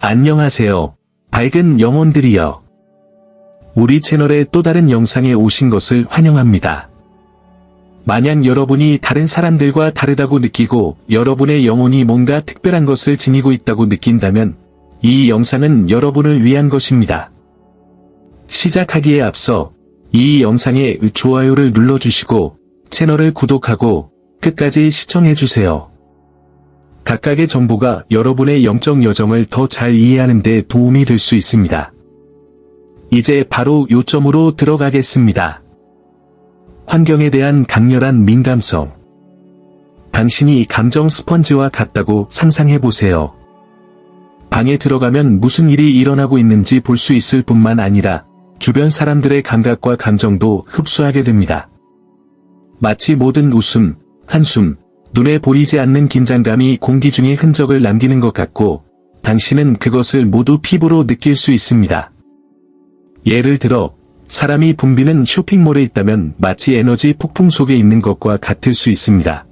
안녕하세요. 밝은 영혼들이여. 우리 채널의 또 다른 영상에 오신 것을 환영합니다. 만약 여러분이 다른 사람들과 다르다고 느끼고 여러분의 영혼이 뭔가 특별한 것을 지니고 있다고 느낀다면 이 영상은 여러분을 위한 것입니다. 시작하기에 앞서 이 영상에 좋아요를 눌러주시고 채널을 구독하고 끝까지 시청해주세요. 각각의 정보가 여러분의 영적 여정을 더 잘 이해하는 데 도움이 될 수 있습니다. 이제 바로 요점으로 들어가겠습니다. 환경에 대한 강렬한 민감성. 당신이 감정 스펀지와 같다고 상상해보세요. 방에 들어가면 무슨 일이 일어나고 있는지 볼 수 있을 뿐만 아니라 주변 사람들의 감각과 감정도 흡수하게 됩니다. 마치 모든 웃음, 한숨, 눈에 보이지 않는 긴장감이 공기 중에 흔적을 남기는 것 같고 당신은 그것을 모두 피부로 느낄 수 있습니다. 예를 들어 사람이 붐비는 쇼핑몰에 있다면 마치 에너지 폭풍 속에 있는 것과 같을 수 있습니다.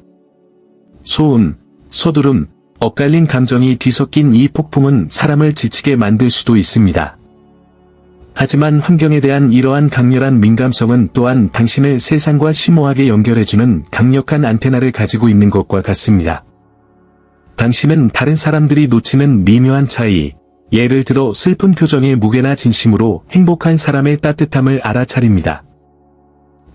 소음, 서두름, 엇갈린 감정이 뒤섞인 이 폭풍은 사람을 지치게 만들 수도 있습니다. 하지만 환경에 대한 이러한 강렬한 민감성은 또한 당신을 세상과 심오하게 연결해주는 강력한 안테나를 가지고 있는 것과 같습니다. 당신은 다른 사람들이 놓치는 미묘한 차이, 예를 들어 슬픈 표정의 무게나 진심으로 행복한 사람의 따뜻함을 알아차립니다.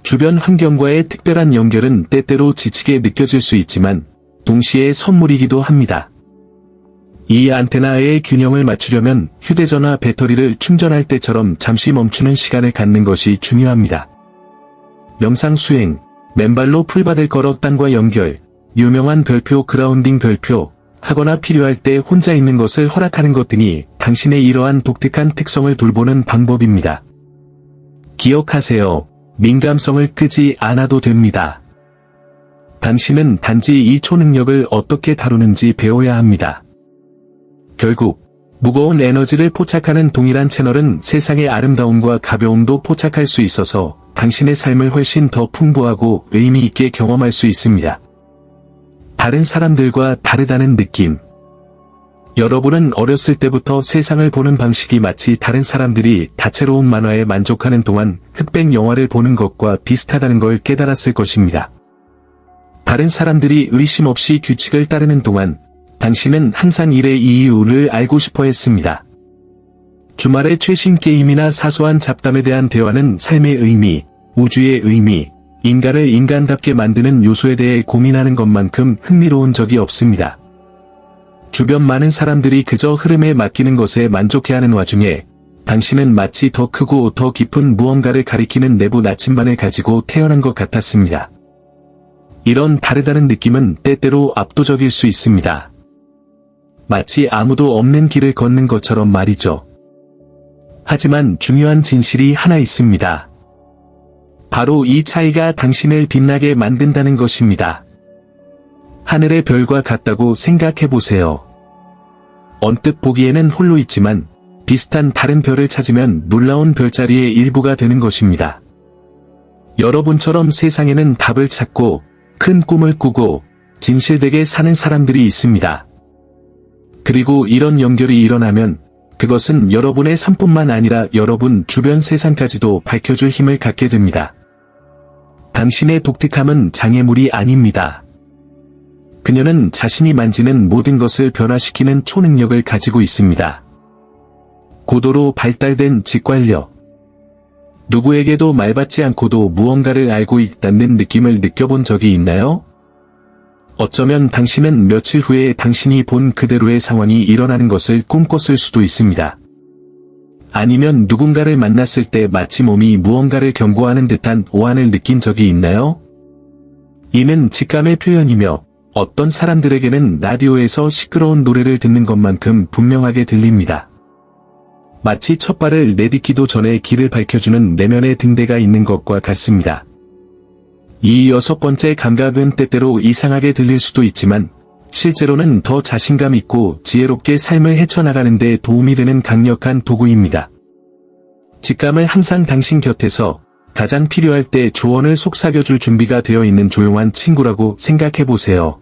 주변 환경과의 특별한 연결은 때때로 지치게 느껴질 수 있지만 동시에 선물이기도 합니다. 이 안테나의 균형을 맞추려면 휴대전화 배터리를 충전할 때처럼 잠시 멈추는 시간을 갖는 것이 중요합니다. 명상 수행, 맨발로 풀밭을 걸어 땅과 연결, 유명한 별표 그라운딩 별표, 하거나 필요할 때 혼자 있는 것을 허락하는 것 등이 당신의 이러한 독특한 특성을 돌보는 방법입니다. 기억하세요. 민감성을 끄지 않아도 됩니다. 당신은 단지 이 초능력을 어떻게 다루는지 배워야 합니다. 결국 무거운 에너지를 포착하는 동일한 채널은 세상의 아름다움과 가벼움도 포착할 수 있어서 당신의 삶을 훨씬 더 풍부하고 의미 있게 경험할 수 있습니다. 다른 사람들과 다르다는 느낌. 여러분은 어렸을 때부터 세상을 보는 방식이 마치 다른 사람들이 다채로운 만화에 만족하는 동안 흑백 영화를 보는 것과 비슷하다는 걸 깨달았을 것입니다. 다른 사람들이 의심 없이 규칙을 따르는 동안 당신은 항상 일의 이유를 알고 싶어 했습니다. 주말의 최신 게임이나 사소한 잡담에 대한 대화는 삶의 의미, 우주의 의미, 인간을 인간답게 만드는 요소에 대해 고민하는 것만큼 흥미로운 적이 없습니다. 주변 많은 사람들이 그저 흐름에 맡기는 것에 만족해하는 와중에 당신은 마치 더 크고 더 깊은 무언가를 가리키는 내부 나침반을 가지고 태어난 것 같았습니다. 이런 다르다는 느낌은 때때로 압도적일 수 있습니다. 마치 아무도 없는 길을 걷는 것처럼 말이죠. 하지만 중요한 진실이 하나 있습니다. 바로 이 차이가 당신을 빛나게 만든다는 것입니다. 하늘의 별과 같다고 생각해보세요. 언뜻 보기에는 홀로 있지만 비슷한 다른 별을 찾으면 놀라운 별자리의 일부가 되는 것입니다. 여러분처럼 세상에는 답을 찾고 큰 꿈을 꾸고 진실되게 사는 사람들이 있습니다. 그리고 이런 연결이 일어나면 그것은 여러분의 삶뿐만 아니라 여러분 주변 세상까지도 밝혀줄 힘을 갖게 됩니다. 당신의 독특함은 장애물이 아닙니다. 그녀는 자신이 만지는 모든 것을 변화시키는 초능력을 가지고 있습니다. 고도로 발달된 직관력. 누구에게도 말받지 않고도 무언가를 알고 있다는 느낌을 느껴본 적이 있나요? 어쩌면 당신은 며칠 후에 당신이 본 그대로의 상황이 일어나는 것을 꿈꿨을 수도 있습니다. 아니면 누군가를 만났을 때 마치 몸이 무언가를 경고하는 듯한 오한을 느낀 적이 있나요? 이는 직감의 표현이며 어떤 사람들에게는 라디오에서 시끄러운 노래를 듣는 것만큼 분명하게 들립니다. 마치 첫 발을 내딛기도 전에 길을 밝혀주는 내면의 등대가 있는 것과 같습니다. 이 여섯 번째 감각은 때때로 이상하게 들릴 수도 있지만 실제로는 더 자신감 있고 지혜롭게 삶을 헤쳐나가는 데 도움이 되는 강력한 도구입니다. 직감을 항상 당신 곁에서 가장 필요할 때 조언을 속삭여줄 준비가 되어 있는 조용한 친구라고 생각해보세요.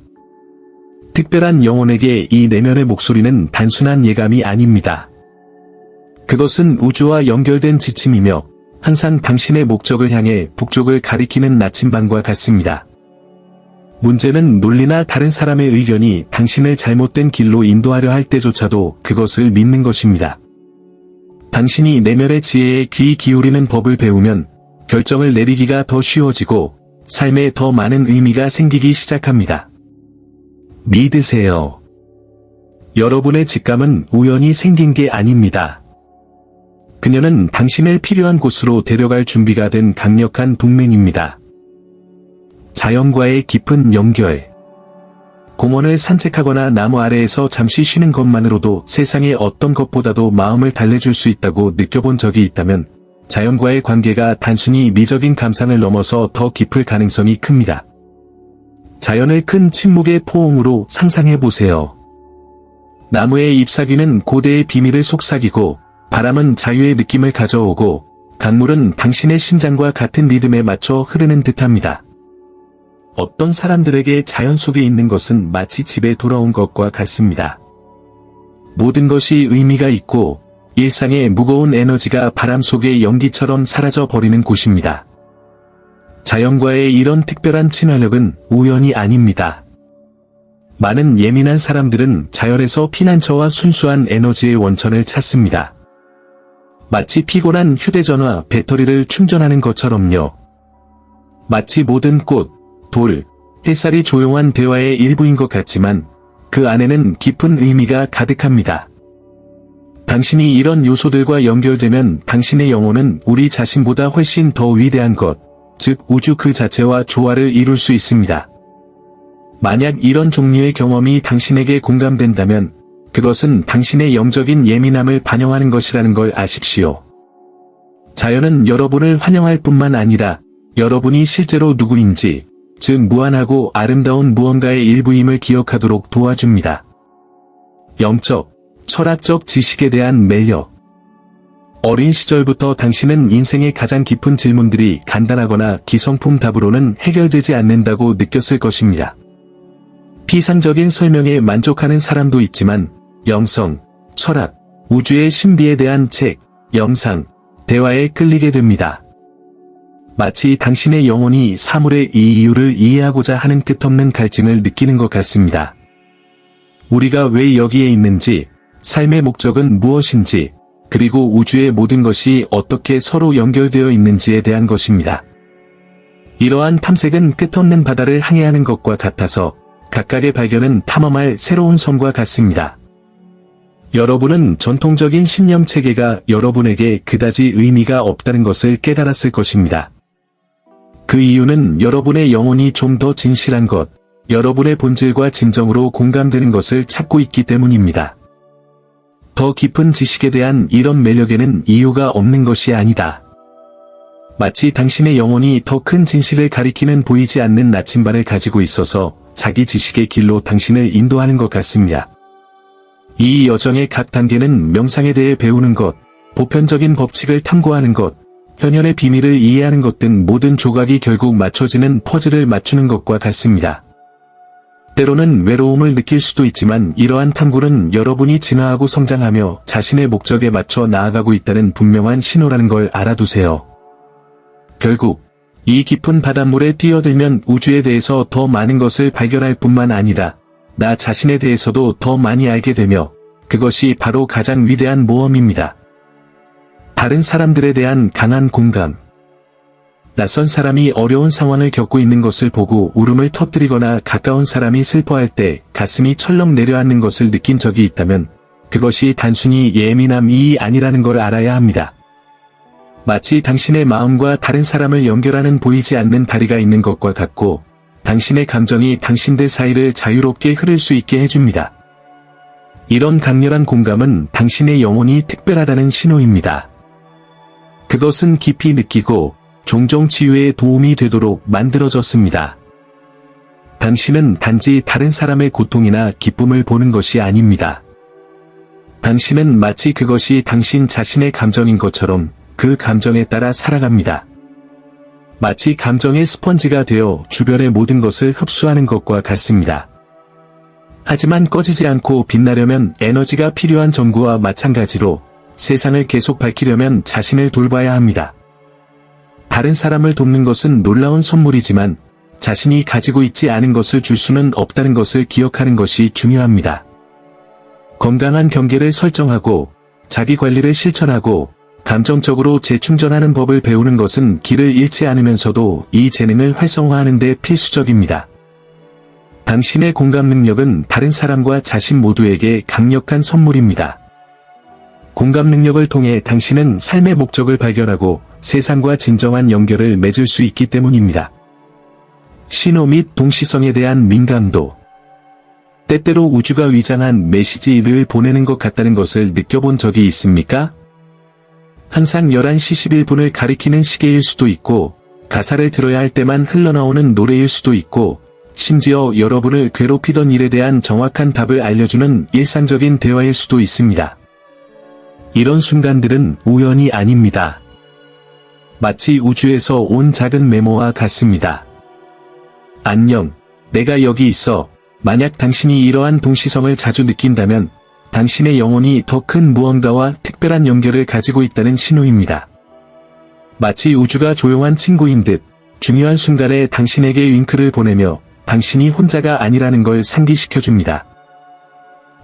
특별한 영혼에게 이 내면의 목소리는 단순한 예감이 아닙니다. 그것은 우주와 연결된 지침이며 항상 당신의 목적을 향해 북쪽을 가리키는 나침반과 같습니다. 문제는 논리나 다른 사람의 의견이 당신을 잘못된 길로 인도하려 할 때조차도 그것을 믿는 것입니다. 당신이 내면의 지혜에 귀 기울이는 법을 배우면 결정을 내리기가 더 쉬워지고 삶에 더 많은 의미가 생기기 시작합니다. 믿으세요. 여러분의 직감은 우연히 생긴 게 아닙니다. 그녀는 당신을 필요한 곳으로 데려갈 준비가 된 강력한 동맹입니다. 자연과의 깊은 연결. 공원을 산책하거나 나무 아래에서 잠시 쉬는 것만으로도 세상의 어떤 것보다도 마음을 달래줄 수 있다고 느껴본 적이 있다면 자연과의 관계가 단순히 미적인 감상을 넘어서 더 깊을 가능성이 큽니다. 자연을 큰 침묵의 포옹으로 상상해보세요. 나무의 잎사귀는 고대의 비밀을 속삭이고 바람은 자유의 느낌을 가져오고 강물은 당신의 심장과 같은 리듬에 맞춰 흐르는 듯합니다. 어떤 사람들에게 자연 속에 있는 것은 마치 집에 돌아온 것과 같습니다. 모든 것이 의미가 있고 일상의 무거운 에너지가 바람 속의 연기처럼 사라져 버리는 곳입니다. 자연과의 이런 특별한 친화력은 우연이 아닙니다. 많은 예민한 사람들은 자연에서 피난처와 순수한 에너지의 원천을 찾습니다. 마치 피곤한 휴대전화 배터리를 충전하는 것처럼요. 마치 모든 꽃, 돌, 햇살이 조용한 대화의 일부인 것 같지만 그 안에는 깊은 의미가 가득합니다. 당신이 이런 요소들과 연결되면 당신의 영혼은 우리 자신보다 훨씬 더 위대한 것, 즉 우주 그 자체와 조화를 이룰 수 있습니다. 만약 이런 종류의 경험이 당신에게 공감된다면 그것은 당신의 영적인 예민함을 반영하는 것이라는 걸 아십시오. 자연은 여러분을 환영할 뿐만 아니라 여러분이 실제로 누구인지, 즉 무한하고 아름다운 무언가의 일부임을 기억하도록 도와줍니다. 영적, 철학적 지식에 대한 매력. 어린 시절부터 당신은 인생의 가장 깊은 질문들이 간단하거나 기성품 답으로는 해결되지 않는다고 느꼈을 것입니다. 피상적인 설명에 만족하는 사람도 있지만 영성, 철학, 우주의 신비에 대한 책, 영상, 대화에 끌리게 됩니다. 마치 당신의 영혼이 사물의 이 이유를 이해하고자 하는 끝없는 갈증을 느끼는 것 같습니다. 우리가 왜 여기에 있는지, 삶의 목적은 무엇인지, 그리고 우주의 모든 것이 어떻게 서로 연결되어 있는지에 대한 것입니다. 이러한 탐색은 끝없는 바다를 항해하는 것과 같아서 각각의 발견은 탐험할 새로운 섬과 같습니다. 여러분은 전통적인 신념 체계가 여러분에게 그다지 의미가 없다는 것을 깨달았을 것입니다. 그 이유는 여러분의 영혼이 좀 더 진실한 것, 여러분의 본질과 진정으로 공감되는 것을 찾고 있기 때문입니다. 더 깊은 지식에 대한 이런 매력에는 이유가 없는 것이 아니다. 마치 당신의 영혼이 더 큰 진실을 가리키는 보이지 않는 나침반을 가지고 있어서 자기 지식의 길로 당신을 인도하는 것 같습니다. 이 여정의 각 단계는 명상에 대해 배우는 것, 보편적인 법칙을 탐구하는 것, 현현의 비밀을 이해하는 것 등 모든 조각이 결국 맞춰지는 퍼즐을 맞추는 것과 같습니다. 때로는 외로움을 느낄 수도 있지만 이러한 탐구는 여러분이 진화하고 성장하며 자신의 목적에 맞춰 나아가고 있다는 분명한 신호라는 걸 알아두세요. 결국 이 깊은 바닷물에 뛰어들면 우주에 대해서 더 많은 것을 발견할 뿐만 아니라 나 자신에 대해서도 더 많이 알게 되며 그것이 바로 가장 위대한 모험입니다. 다른 사람들에 대한 강한 공감. 낯선 사람이 어려운 상황을 겪고 있는 것을 보고 울음을 터뜨리거나 가까운 사람이 슬퍼할 때 가슴이 철렁 내려앉는 것을 느낀 적이 있다면 그것이 단순히 예민함이 아니라는 걸 알아야 합니다. 마치 당신의 마음과 다른 사람을 연결하는 보이지 않는 다리가 있는 것과 같고 당신의 감정이 당신들 사이를 자유롭게 흐를 수 있게 해줍니다. 이런 강렬한 공감은 당신의 영혼이 특별하다는 신호입니다. 그것은 깊이 느끼고 종종 치유에 도움이 되도록 만들어졌습니다. 당신은 단지 다른 사람의 고통이나 기쁨을 보는 것이 아닙니다. 당신은 마치 그것이 당신 자신의 감정인 것처럼 그 감정에 따라 살아갑니다. 마치 감정의 스펀지가 되어 주변의 모든 것을 흡수하는 것과 같습니다. 하지만 꺼지지 않고 빛나려면 에너지가 필요한 전구와 마찬가지로 세상을 계속 밝히려면 자신을 돌봐야 합니다. 다른 사람을 돕는 것은 놀라운 선물이지만 자신이 가지고 있지 않은 것을 줄 수는 없다는 것을 기억하는 것이 중요합니다. 건강한 경계를 설정하고 자기 관리를 실천하고 감정적으로 재충전하는 법을 배우는 것은 길을 잃지 않으면서도 이 재능을 활성화하는 데 필수적입니다. 당신의 공감 능력은 다른 사람과 자신 모두에게 강력한 선물입니다. 공감 능력을 통해 당신은 삶의 목적을 발견하고 세상과 진정한 연결을 맺을 수 있기 때문입니다. 신호 및 동시성에 대한 민감도. 때때로 우주가 위장한 메시지를 보내는 것 같다는 것을 느껴본 적이 있습니까? 항상 11시 11분을 가리키는 시계일 수도 있고, 가사를 들어야 할 때만 흘러나오는 노래일 수도 있고, 심지어 여러분을 괴롭히던 일에 대한 정확한 답을 알려주는 일상적인 대화일 수도 있습니다. 이런 순간들은 우연이 아닙니다. 마치 우주에서 온 작은 메모와 같습니다. 안녕, 내가 여기 있어. 만약 당신이 이러한 동시성을 자주 느낀다면 당신의 영혼이 더 큰 무언가와 특별한 연결을 가지고 있다는 신호입니다. 마치 우주가 조용한 친구인 듯 중요한 순간에 당신에게 윙크를 보내며 당신이 혼자가 아니라는 걸 상기시켜줍니다.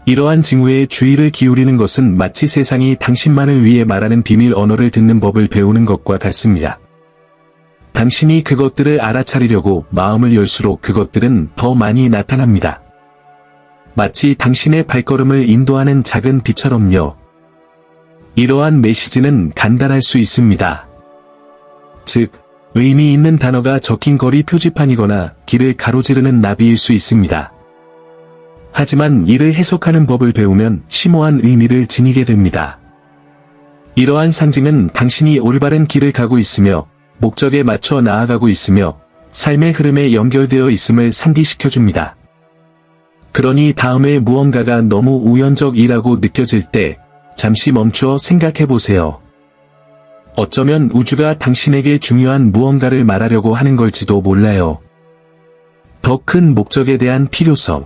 이러한 징후에 주의를 기울이는 것은 마치 세상이 당신만을 위해 말하는 비밀 언어를 듣는 법을 배우는 것과 같습니다. 당신이 그것들을 알아차리려고 마음을 열수록 그것들은 더 많이 나타납니다. 마치 당신의 발걸음을 인도하는 작은 빛처럼요. 이러한 메시지는 간단할 수 있습니다. 즉, 의미 있는 단어가 적힌 거리 표지판이거나 길을 가로지르는 나비일 수 있습니다. 하지만 이를 해석하는 법을 배우면 심오한 의미를 지니게 됩니다. 이러한 상징은 당신이 올바른 길을 가고 있으며 목적에 맞춰 나아가고 있으며 삶의 흐름에 연결되어 있음을 상기시켜줍니다. 그러니 다음에 무언가가 너무 우연적이라고 느껴질 때 잠시 멈추어 생각해보세요. 어쩌면 우주가 당신에게 중요한 무언가를 말하려고 하는 걸지도 몰라요. 더 큰 목적에 대한 필요성.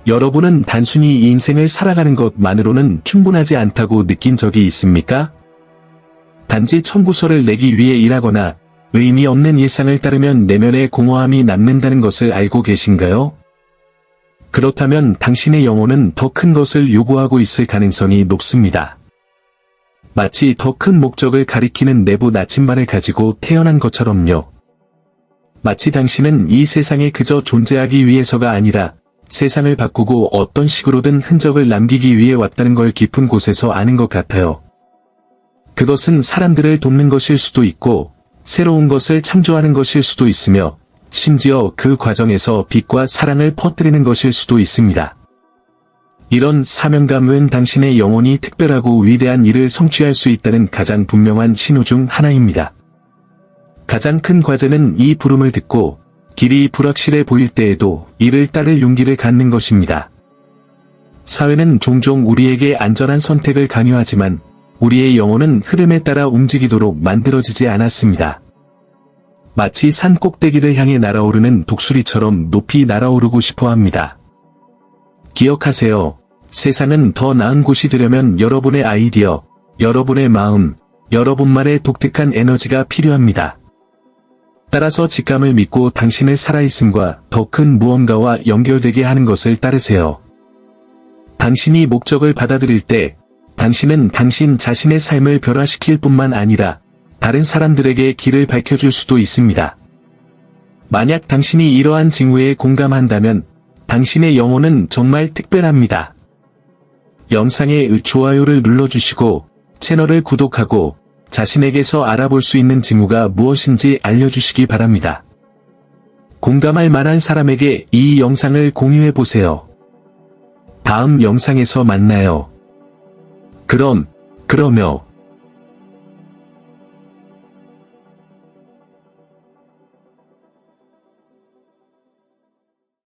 여러분은 단순히 인생을 살아가는 것만으로는 충분하지 않다고 느낀 적이 있습니까? 단지 청구서를 내기 위해 일하거나 의미 없는 일상을 따르면 내면의 공허함이 남는다는 것을 알고 계신가요? 그렇다면 당신의 영혼은 더 큰 것을 요구하고 있을 가능성이 높습니다. 마치 더 큰 목적을 가리키는 내부 나침반을 가지고 태어난 것처럼요. 마치 당신은 이 세상에 그저 존재하기 위해서가 아니라 세상을 바꾸고 어떤 식으로든 흔적을 남기기 위해 왔다는 걸 깊은 곳에서 아는 것 같아요. 그것은 사람들을 돕는 것일 수도 있고 새로운 것을 창조하는 것일 수도 있으며 심지어 그 과정에서 빛과 사랑을 퍼뜨리는 것일 수도 있습니다. 이런 사명감은 당신의 영혼이 특별하고 위대한 일을 성취할 수 있다는 가장 분명한 신호 중 하나입니다. 가장 큰 과제는 이 부름을 듣고 길이 불확실해 보일 때에도 이를 따를 용기를 갖는 것입니다. 사회는 종종 우리에게 안전한 선택을 강요하지만 우리의 영혼은 흐름에 따라 움직이도록 만들어지지 않았습니다. 마치 산 꼭대기를 향해 날아오르는 독수리처럼 높이 날아오르고 싶어 합니다. 기억하세요. 세상은 더 나은 곳이 되려면 여러분의 아이디어, 여러분의 마음, 여러분만의 독특한 에너지가 필요합니다. 따라서 직감을 믿고 당신을 살아있음과 더 큰 무언가와 연결되게 하는 것을 따르세요. 당신이 목적을 받아들일 때 당신은 당신 자신의 삶을 변화시킬 뿐만 아니라 다른 사람들에게 길을 밝혀줄 수도 있습니다. 만약 당신이 이러한 징후에 공감한다면 당신의 영혼은 정말 특별합니다. 영상에 좋아요를 눌러주시고 채널을 구독하고 자신에게서 알아볼 수 있는 징후가 무엇인지 알려주시기 바랍니다. 공감할 만한 사람에게 이 영상을 공유해보세요. 다음 영상에서 만나요. 그러며